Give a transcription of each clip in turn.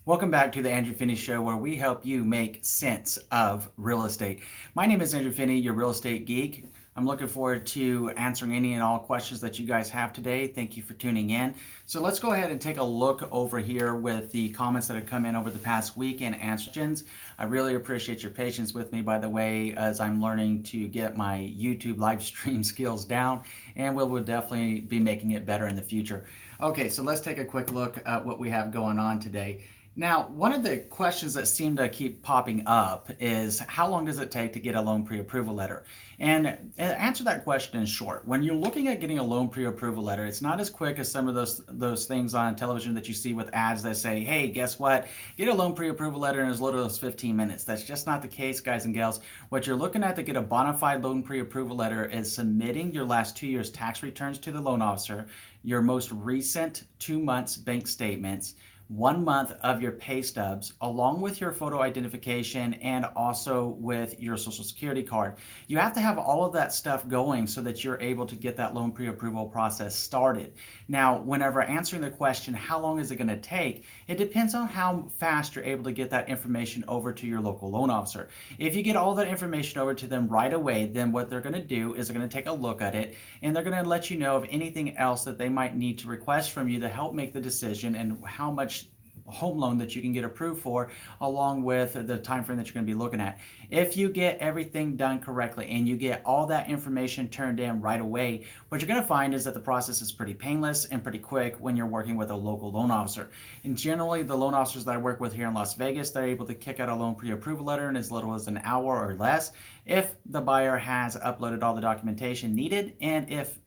Welcome back to the Andrew Finney Show, where we help you make sense of real estate. My name is Andrew Finney, your real estate geek. I'm looking forward to answering any and all questions that you guys have today. Thank you for tuning in. So let's go ahead and take a look over here with the comments that have come in over the past week and answers. I really appreciate your patience with me, by the way, as I'm learning to get my YouTube live stream skills down, and we will definitely be making it better in the future. Okay, so let's take a quick look at what we have going on today. Now, one of the questions that seem to keep popping up is how long does it take to get a loan pre-approval letter? And answer that question in short. When you're looking at getting a loan pre-approval letter, it's not as quick as some of those things on television that you see with ads that say, "Hey, guess what? Get a loan pre-approval letter in as little as 15 minutes." That's just not the case, guys and gals. What you're looking at to get a bona fide loan pre-approval letter is submitting your last 2 years tax returns to the loan officer, your most recent 2 months bank statements, 1 month of your pay stubs, along with your photo identification and also with your social security card. You have to have all of that stuff going so that you're able to get that loan pre-approval process started. Now, whenever answering the question, how long is it going to take? It depends on how fast you're able to get that information over to your local loan officer. If you get all that information over to them right away, then what they're going to do is they're going to take a look at it and they're going to let you know of anything else that they might need to request from you to help make the decision and how much home loan that you can get approved for, along with the time frame that you're going to be looking at. If you get everything done correctly and you get all that information turned in right away, what you're going to find is that the process is pretty painless and pretty quick when you're working with a local loan officer. And generally, the loan officers that I work with here in Las Vegas, they're able to kick out a loan pre-approval letter in as little as an hour or less if the buyer has uploaded all the documentation needed and if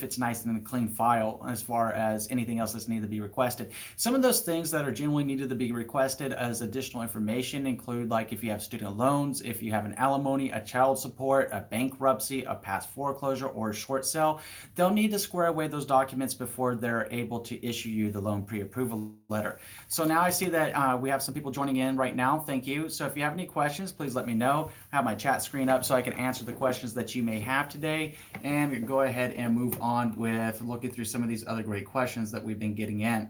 it's nice and a clean file as far as anything else that's needed to be requested. Some of those things that are generally needed to be requested as additional information include, like, if you have student loans, if you have an alimony, a child support, a bankruptcy, a past foreclosure, or a short sale. They'll need to square away those documents before they're able to issue you the loan pre-approval letter. So now I see that we have some people joining in right now. Thank you. So if you have any questions, please let me know. I have my chat screen up so I can answer the questions that you may have today, and go ahead and move on with looking through some of these other great questions that we've been getting in.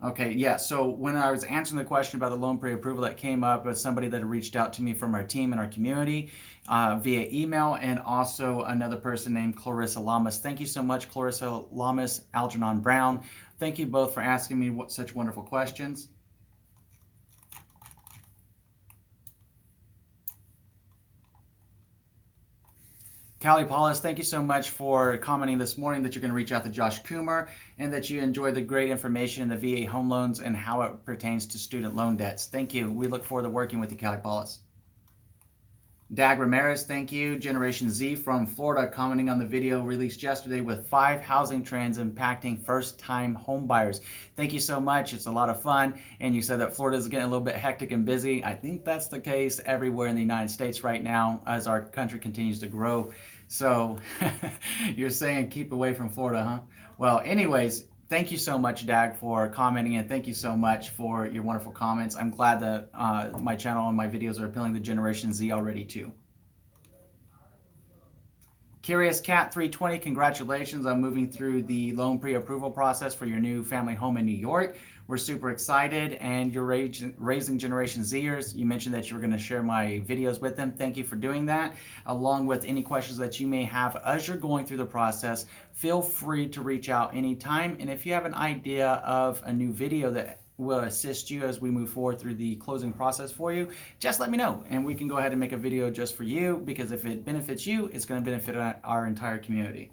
Okay, yeah. So when I was answering the question about the loan pre-approval, that came up with somebody that had reached out to me from our team and our community via email, and also another person named Clarissa Lamas. Thank you so much, Clarissa Lamas Algernon Brown. Thank you both for asking me such wonderful questions. Kalipolis, thank you so much for commenting this morning that you're going to reach out to Josh Coomer and that you enjoy the great information in the VA home loans and how it pertains to student loan debts. Thank you. We look forward to working with you, Kalipolis. Dag Ramirez, thank you. Generation Z from Florida, commenting on the video released yesterday with 5 housing trends impacting first-time home buyers. Thank you so much. It's a lot of fun. And you said that Florida is getting a little bit hectic and busy. I think that's the case everywhere in the United States right now as our country continues to grow. So you're saying keep away from Florida, huh? Well, anyways, thank you so much, Dag, for commenting, and thank you so much for your wonderful comments. I'm glad that my channel and my videos are appealing to Generation Z already, too. Curious Cat 320, congratulations on moving through the loan pre-approval process for your new family home in New York. We're super excited, and you're raising Generation Zers. You mentioned that you were going to share my videos with them. Thank you for doing that. Along with any questions that you may have as you're going through the process, feel free to reach out anytime. And if you have an idea of a new video that will assist you as we move forward through the closing process for you, just let me know and we can go ahead and make a video just for you, because if it benefits you, it's going to benefit our entire community.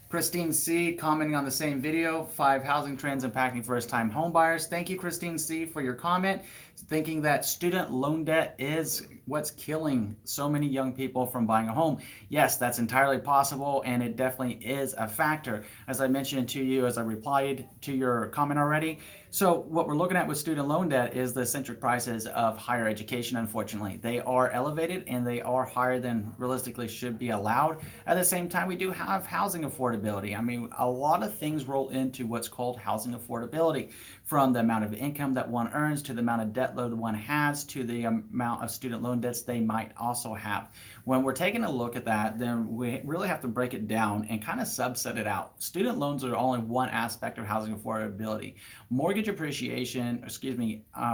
Christine C. commenting on the same video, 5 housing trends impacting first-time homebuyers. Thank you, Christine C., for your comment, thinking that student loan debt is what's killing so many young people from buying a home. Yes, that's entirely possible, and it definitely is a factor. As I mentioned to you, as I replied to your comment already, so what we're looking at with student loan debt is the eccentric prices of higher education, unfortunately. They are elevated, and they are higher than realistically should be allowed. At the same time, we do have housing affordability. I mean, a lot of things roll into what's called housing affordability, from the amount of income that one earns to the amount of debt debt load one has to the amount of student loan debts they might also have. When we're taking a look at that, then we really have to break it down and kind of subset it out. Student loans are only one aspect of housing affordability. Mortgage appreciation,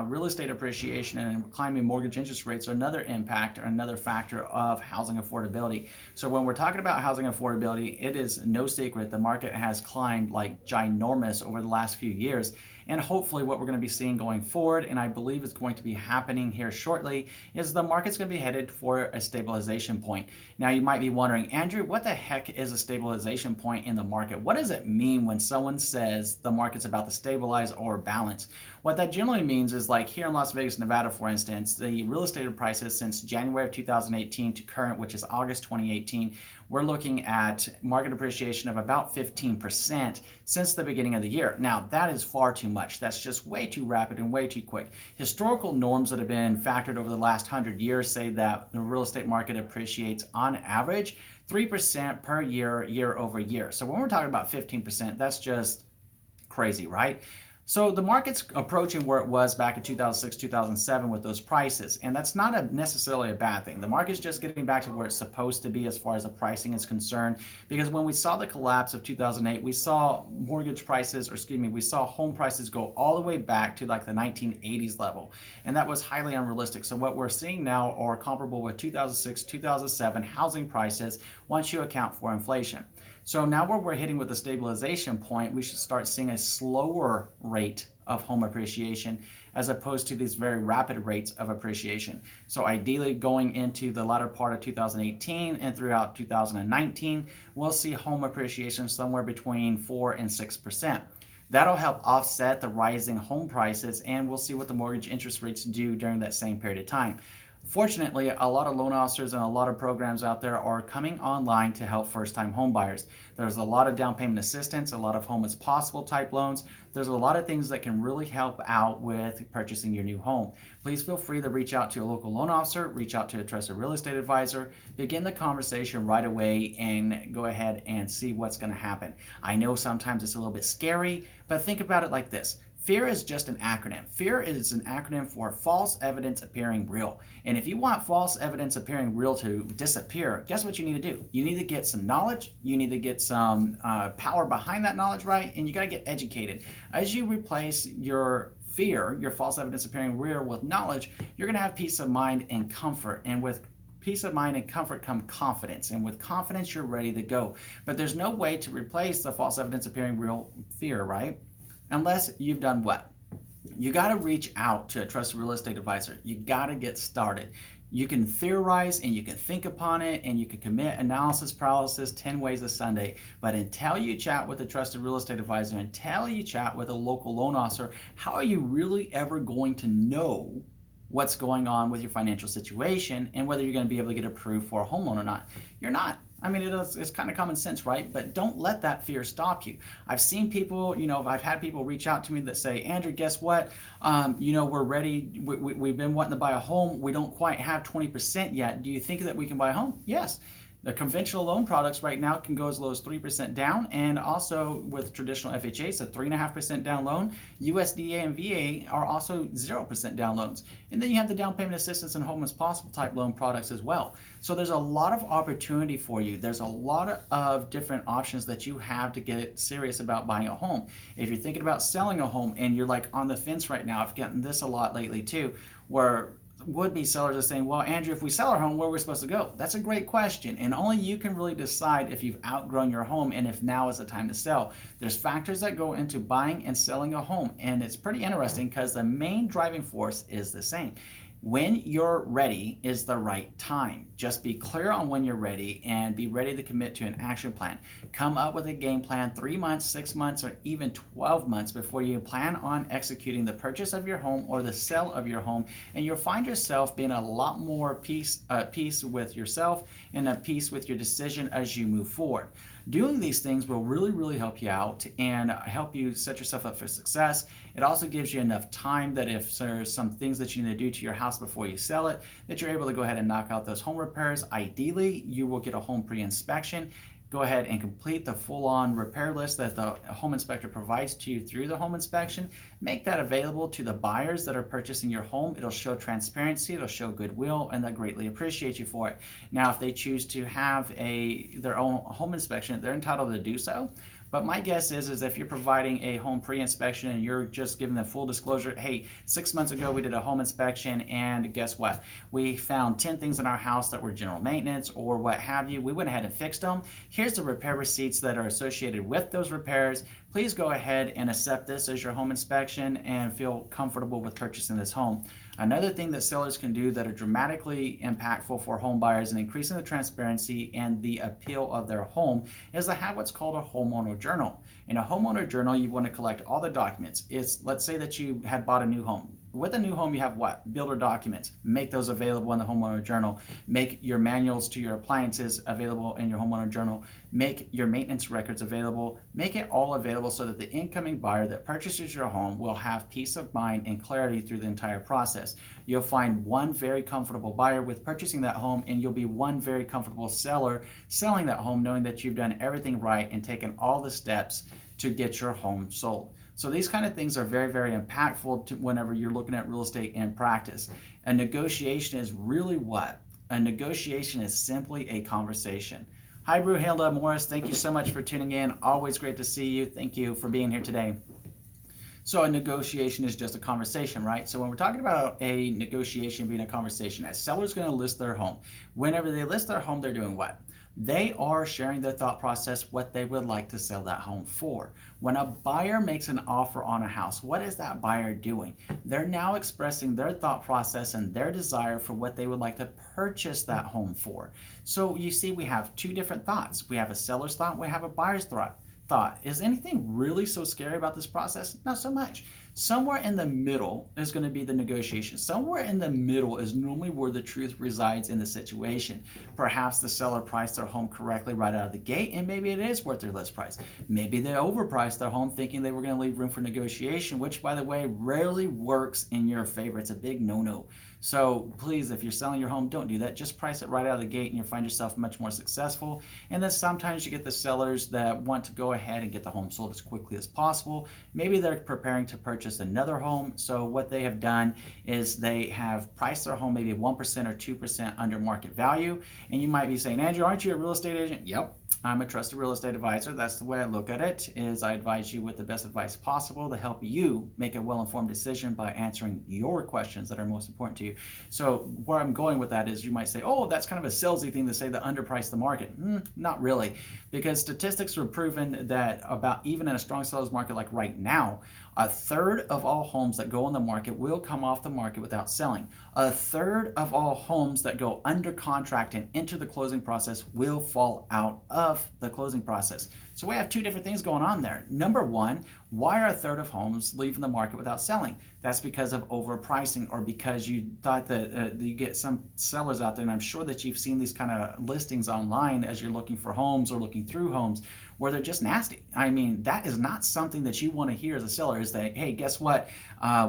real estate appreciation and climbing mortgage interest rates are another impact or another factor of housing affordability. So when we're talking about housing affordability, it is no secret the market has climbed like ginormous over the last few years. And hopefully what we're going to be seeing going forward, and I believe it's going to be happening here shortly, is the market's going to be headed for a stabilization point. Now you might be wondering, Andrew, what the heck is a stabilization point in the market? What does it mean when someone says the market's about to stabilize or balance? What that generally means is, like here in Las Vegas, Nevada, for instance, the real estate prices since January of 2018 to current, which is August 2018, we're looking at market appreciation of about 15% since the beginning of the year. Now, that is far too much. That's just way too rapid and way too quick. Historical norms that have been factored over the last 100 years say that the real estate market appreciates on average 3% per year, year over year. So when we're talking about 15%, that's just crazy, right? So the market's approaching where it was back in 2006, 2007 with those prices, and that's not necessarily a bad thing. The market's just getting back to where it's supposed to be as far as the pricing is concerned, because when we saw the collapse of 2008, we saw we saw home prices go all the way back to like the 1980s level, and that was highly unrealistic. So what we're seeing now are comparable with 2006, 2007 housing prices once you account for inflation. So now where we're hitting with the stabilization point, we should start seeing a slower rate of home appreciation as opposed to these very rapid rates of appreciation. So ideally going into the latter part of 2018 and throughout 2019, we'll see home appreciation somewhere between 4 and 6%. That'll help offset the rising home prices, and we'll see what the mortgage interest rates do during that same period of time. Fortunately, a lot of loan officers and a lot of programs out there are coming online to help first-time home buyers. There's a lot of down payment assistance, a lot of home as possible type loans. There's a lot of things that can really help out with purchasing your new home. Please feel free to reach out to a local loan officer, reach out to a trusted real estate advisor, begin the conversation right away and go ahead and see what's going to happen. I know sometimes it's a little bit scary, but think about it like this. Fear is just an acronym. Fear is an acronym for false evidence appearing real. And if you want false evidence appearing real to disappear, guess what you need to do? You need to get some knowledge. You need to get some power behind that knowledge, right? And you got to get educated. As you replace your fear, your false evidence appearing real, with knowledge, you're going to have peace of mind and comfort. And with peace of mind and comfort come confidence. And with confidence, you're ready to go. But there's no way to replace the false evidence appearing real fear, right? Unless you've done what? You got to reach out to a trusted real estate advisor. You got to get started. You can theorize and you can think upon it and you can commit analysis paralysis 10 ways a Sunday. But until you chat with a trusted real estate advisor, until you chat with a local loan officer, how are you really ever going to know what's going on with your financial situation and whether you're going to be able to get approved for a home loan or not? You're not. I mean, it's kind of common sense, right? But don't let that fear stop you. I've seen people, I've had people reach out to me that say, Andrew, guess what? We're ready. We've been wanting to buy a home. We don't quite have 20% yet. Do you think that we can buy a home? Yes. The conventional loan products right now can go as low as 3% down, and also with traditional FHA, it's a 3.5% down loan. USDA and VA are also 0% down loans. And then you have the down payment assistance and home as possible type loan products as well. So there's a lot of opportunity for you. There's a lot of different options that you have to get serious about buying a home. If you're thinking about selling a home and you're like on the fence right now, I've gotten this a lot lately too, where would-be sellers are saying, well, Andrew, if we sell our home, where are we supposed to go? That's a great question. And only you can really decide if you've outgrown your home and if now is the time to sell. There's factors that go into buying and selling a home. And it's pretty interesting because the main driving force is the same. When you're ready is the right time. Just be clear on when you're ready and be ready to commit to an action plan. Come up with a game plan 3 months, 6 months, or even 12 months before you plan on executing the purchase of your home or the sale of your home. And you'll find yourself being a lot more peace with yourself and at peace with your decision as you move forward. Doing these things will really, really help you out and help you set yourself up for success. It also gives you enough time that if there's some things that you need to do to your house before you sell it, that you're able to go ahead and knock out those home repairs. Ideally, you will get a home pre-inspection. go ahead and complete the full-on repair list that the home inspector provides to you through the home inspection. Make that available to the buyers that are purchasing your home. It'll show transparency, it'll show goodwill, and they'll greatly appreciate you for it. Now, if they choose to have their own home inspection, they're entitled to do so. But my guess is if you're providing a home pre-inspection and you're just giving them full disclosure, hey, 6 months ago we did a home inspection and guess what? We found 10 things in our house that were general maintenance or what have you. We went ahead and fixed them. Here's the repair receipts that are associated with those repairs. Please go ahead and accept this as your home inspection and feel comfortable with purchasing this home. Another thing that sellers can do that are dramatically impactful for home buyers and increasing the transparency and the appeal of their home is to have what's called a homeowner journal. In a homeowner journal, you want to collect all the documents. Let's say that you had bought a new home. With a new home, you have what? Builder documents. Make those available in the homeowner journal. Make your manuals to your appliances available in your homeowner journal. Make your maintenance records available. Make it all available so that the incoming buyer that purchases your home will have peace of mind and clarity through the entire process. You'll find one very comfortable buyer with purchasing that home, and you'll be one very comfortable seller selling that home, knowing that you've done everything right and taken all the steps to get your home sold. So these kind of things are very, very impactful whenever you're looking at real estate in practice. A negotiation is really what? A negotiation is simply a conversation. Hi, Brunhilda Morris. Thank you so much for tuning in. Always great to see you. Thank you for being here today. So a negotiation is just a conversation, right? So when we're talking about a negotiation being a conversation, a seller's going to list their home. Whenever they list their home, they're doing what? They are sharing their thought process, what they would like to sell that home for. When a buyer makes an offer on a house, what is that buyer doing? They're now expressing their thought process and their desire for what they would like to purchase that home for. So you see, we have two different thoughts. We have a seller's thought, we have a buyer's thought. Is anything really so scary about this process? Not so much. Somewhere in the middle is going to be the negotiation. Somewhere in the middle is normally where the truth resides in the situation. Perhaps the seller priced their home correctly right out of the gate, and maybe it is worth their list price. Maybe they overpriced their home thinking they were going to leave room for negotiation, which, by the way, rarely works in your favor. It's a big no-no. So please, if you're selling your home, don't do that. Just price it right out of the gate and you'll find yourself much more successful. And then sometimes you get the sellers that want to go ahead and get the home sold as quickly as possible. Maybe they're preparing to purchase another home. So what they have done is they have priced their home maybe 1% or 2% under market value. And you might be saying, Andrew, aren't you a real estate agent? Yep. I'm a trusted real estate advisor. That's the way I look at it, is I advise you with the best advice possible to help you make a well-informed decision by answering your questions that are most important to you. So where I'm going with that is you might say, oh, that's kind of a salesy thing to say to underprice the market. Not really, because statistics have proven that about even in a strong seller's market like right now, a third of all homes that go on the market will come off the market without selling. A third of all homes that go under contract and enter the closing process will fall out of the closing process. So we have two different things going on there. Number one, why are a third of homes leaving the market without selling? That's because of overpricing, or because you thought that you get some sellers out there, and I'm sure that you've seen these kind of listings online as you're looking for homes or looking through homes, where they're just nasty. I mean, that is not something that you want to hear as a seller, is that, hey, guess what?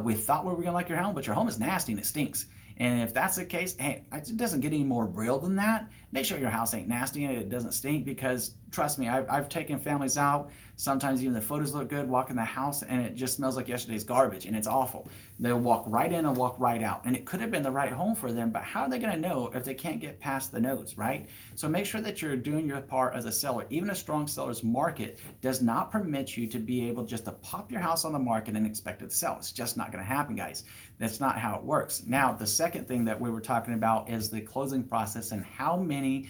We thought we were going to like your home, but your home is nasty and it stinks. And if that's the case, hey, it doesn't get any more real than that. Make sure your house ain't nasty and it doesn't stink, because trust me, I've taken families out. Sometimes even the photos look good, walk in the house, and it just smells like yesterday's garbage, and it's awful. They'll walk right in and walk right out, and it could have been the right home for them, but how are they going to know if they can't get past the notes, right? So make sure that you're doing your part as a seller. Even a strong seller's market does not permit you to be able just to pop your house on the market and expect it to sell. It's just not going to happen, guys. That's not how it works. Now, the second thing that we were talking about is the closing process and how many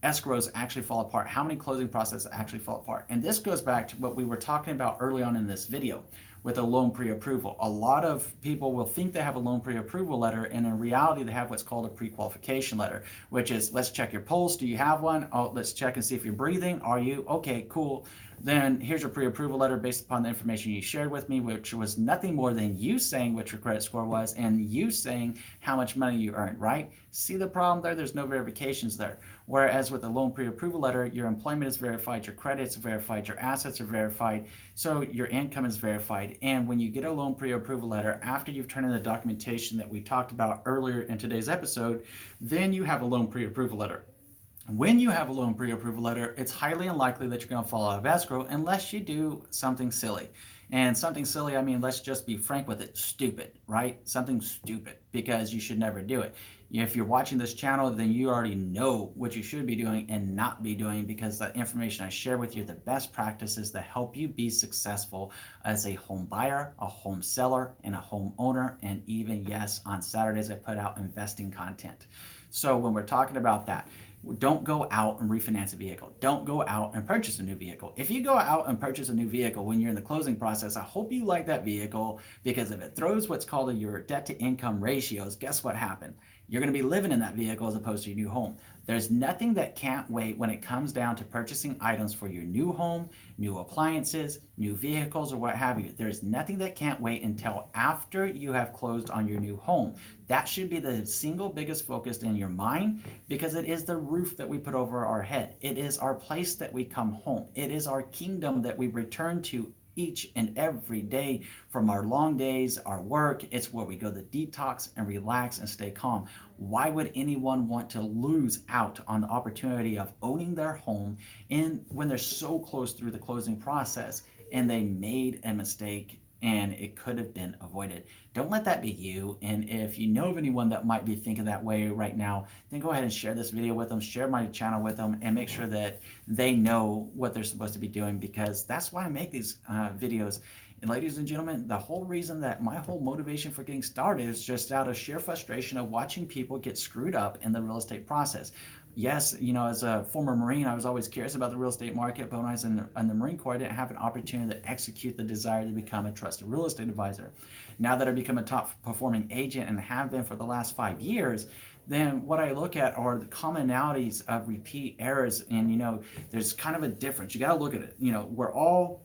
escrows actually fall apart, how many closing processes actually fall apart. And this goes back to what we were talking about early on in this video with a loan pre-approval. A lot of people will think they have a loan pre-approval letter, and in reality, they have what's called a pre-qualification letter, which is, let's check your pulse. Do you have one? Oh, let's check and see if you're breathing. Are you? Okay, cool. Then here's your pre-approval letter based upon the information you shared with me, which was nothing more than you saying what your credit score was and you saying how much money you earned, right? See the problem there? There's no verifications there. Whereas with a loan pre-approval letter, your employment is verified, your credit's verified, your assets are verified, so your income is verified. And when you get a loan pre-approval letter, after you've turned in the documentation that we talked about earlier in today's episode, then you have a loan pre-approval letter. When you have a loan pre-approval letter, it's highly unlikely that you're going to fall out of escrow unless you do something silly. And something silly, I mean, let's just be frank with it, stupid, right? Something stupid, because you should never do it. If you're watching this channel, then you already know what you should be doing and not be doing, because the information I share with you, the best practices that help you be successful as a home buyer, a home seller, and a home owner. And even, yes, on Saturdays, I put out investing content. So when we're talking about that, don't go out and refinance a vehicle. Don't go out and purchase a new vehicle. If you go out and purchase a new vehicle when you're in the closing process, I hope you like that vehicle, because if it throws what's called your debt to income ratios, guess what happened? You're going to be living in that vehicle as opposed to your new home. There's nothing that can't wait when it comes down to purchasing items for your new home, new appliances, new vehicles, or what have you. There's nothing that can't wait until after you have closed on your new home. That should be the single biggest focus in your mind, because it is the roof that we put over our head. It is our place that we come home. It is our kingdom that we return to each and every day from our long days, our work. It's where we go to detox and relax and stay calm. Why would anyone want to lose out on the opportunity of owning their home in when they're so close through the closing process and they made a mistake and it could have been avoided? Don't let that be you. And if you know of anyone that might be thinking that way right now, then go ahead and share this video with them, share my channel with them, and make sure that they know what they're supposed to be doing, because that's why I make these videos. And ladies and gentlemen, the whole reason that my whole motivation for getting started is just out of sheer frustration of watching people get screwed up in the real estate process. Yes, as a former Marine, I was always curious about the real estate market, but when I was in the Marine Corps, I didn't have an opportunity to execute the desire to become a trusted real estate advisor. Now that I've become a top performing agent and have been for the last 5 years, then what I look at are the commonalities of repeat errors. And, there's kind of a difference. You got to look at it. We're all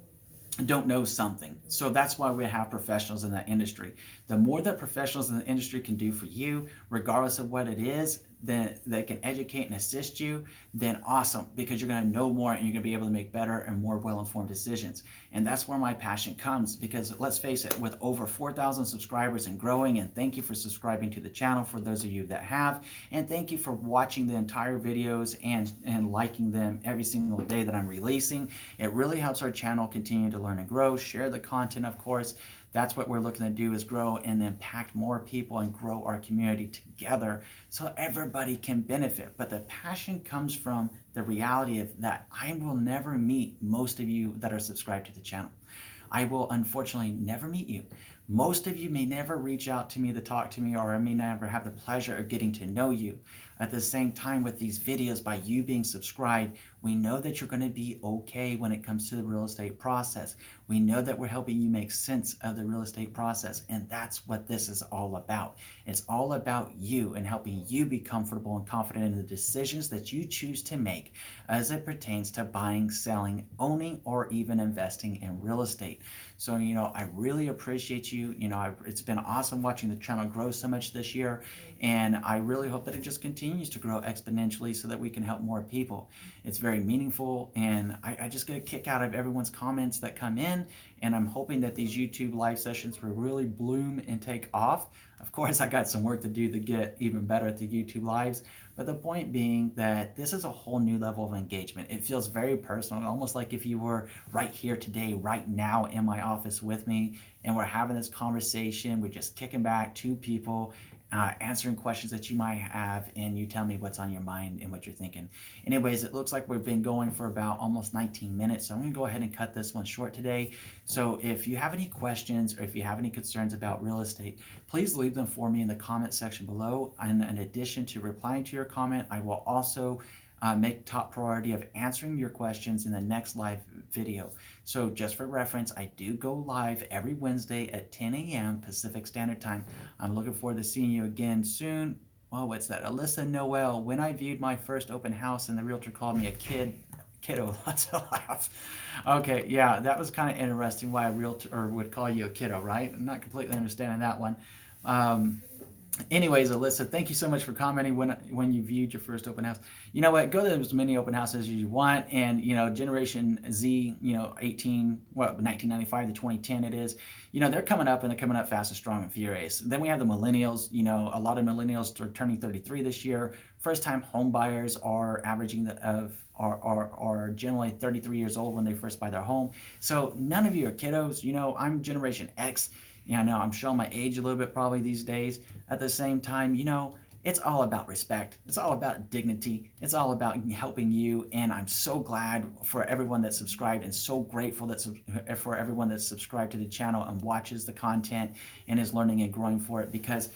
don't know something. So that's why we have professionals in that industry. The more that professionals in the industry can do for you, regardless of what it is, then they can educate and assist you, then awesome, because you're going to know more and you're going to be able to make better and more well-informed decisions. And that's where my passion comes, because let's face it, with over 4,000 subscribers and growing, and thank you for subscribing to the channel for those of you that have, and thank you for watching the entire videos and liking them every single day that I'm releasing. It really helps our channel continue to learn and grow. Share the content, of course. That's what we're looking to do, is grow and impact more people and grow our community together so everybody can benefit. But the passion comes from the reality of that I will never meet most of you that are subscribed to the channel. I will unfortunately never meet you. Most of you may never reach out to me to talk to me, or I may never have the pleasure of getting to know you. At the same time, with these videos, by you being subscribed, we know that you're going to be okay when it comes to the real estate process. We know that we're helping you make sense of the real estate process, and that's what this is all about. It's all about you and helping you be comfortable and confident in the decisions that you choose to make as it pertains to buying, selling, owning, or even investing in real estate. So, I really appreciate you. It's been awesome watching the channel grow so much this year, and I really hope that it just continues to grow exponentially so that we can help more people. It's very meaningful, and I just get a kick out of everyone's comments that come in, and I'm hoping that these YouTube live sessions will really bloom and take off. Of course, I got some work to do to get even better at the YouTube lives, but the point being that this is a whole new level of engagement. It feels very personal, almost like if you were right here today, right now in my office with me, and we're having this conversation. We're just kicking back, two people, answering questions that you might have, and you tell me what's on your mind and what you're thinking. Anyways, it looks like we've been going for about almost 19 minutes, so I'm going to go ahead and cut this one short today. So if you have any questions or if you have any concerns about real estate, please leave them for me in the comment section below. And in addition to replying to your comment, I will also make top priority of answering your questions in the next live video. So just for reference, I do go live every Wednesday at 10 a.m. Pacific Standard Time. I'm looking forward to seeing you again soon. Oh, what's that? Alyssa, Noel. When I viewed my first open house and the realtor called me a kiddo, lots of laughs. Okay, yeah, that was kind of interesting why a realtor would call you a kiddo, right? I'm not completely understanding that one. Anyways, Alyssa, thank you so much for commenting when you viewed your first open house. You know what? Go to as many open houses as you want. And, Generation Z, 1995 to 2010 it is, they're coming up, and they're coming up fast and strong and furious. Then we have the millennials. A lot of millennials are turning 33 this year. First-time home buyers are averaging are generally 33 years old when they first buy their home. So none of you are kiddos. I'm Generation X. I know I'm showing my age a little bit probably these days. At the same time, it's all about respect. It's all about dignity. It's all about helping you. And I'm so glad for everyone that's subscribed, and so grateful for everyone that's subscribed to the channel and watches the content and is learning and growing for it, because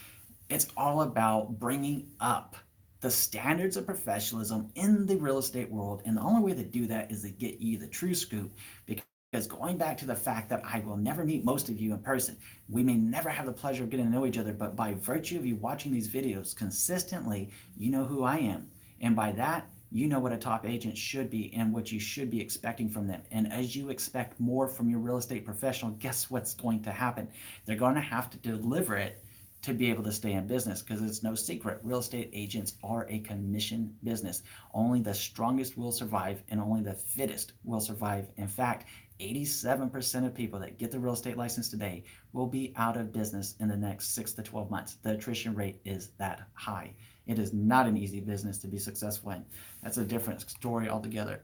it's all about bringing up the standards of professionalism in the real estate world. And the only way to do that is to get you the true scoop. Because going back to the fact that I will never meet most of you in person, we may never have the pleasure of getting to know each other, but by virtue of you watching these videos consistently, you know who I am. And by that, you know what a top agent should be and what you should be expecting from them. And as you expect more from your real estate professional, guess what's going to happen? They're going to have to deliver it to be able to stay in business, because it's no secret. Real estate agents are a commission business. Only the strongest will survive, and only the fittest will survive. In fact, 87% of people that get the real estate license today will be out of business in the next 6 to 12 months. The attrition rate is that high. It is not an easy business to be successful in. That's a different story altogether.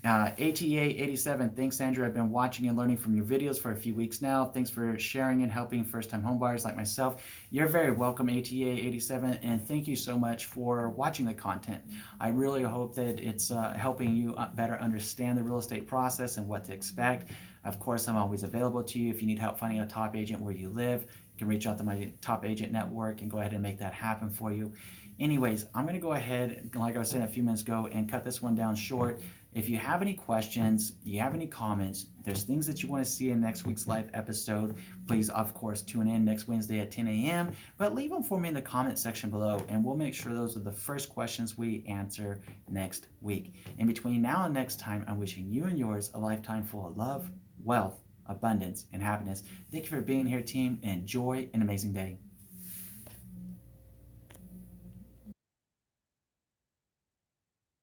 ATA87, thanks, Andrew. I've been watching and learning from your videos for a few weeks now. Thanks for sharing and helping first-time homebuyers like myself. You're very welcome, ATA87, and thank you so much for watching the content. I really hope that it's helping you better understand the real estate process and what to expect. Of course, I'm always available to you. If you need help finding a top agent where you live, you can reach out to my top agent network and go ahead and make that happen for you. Anyways, I'm going to go ahead, like I was saying a few minutes ago, and cut this one down short. If you have any questions, you have any comments, there's things that you want to see in next week's live episode, please, of course, tune in next Wednesday at 10 a.m. But leave them for me in the comment section below, and we'll make sure those are the first questions we answer next week. In between now and next time, I'm wishing you and yours a lifetime full of love, wealth, abundance, and happiness. Thank you for being here, team, and enjoy an amazing day.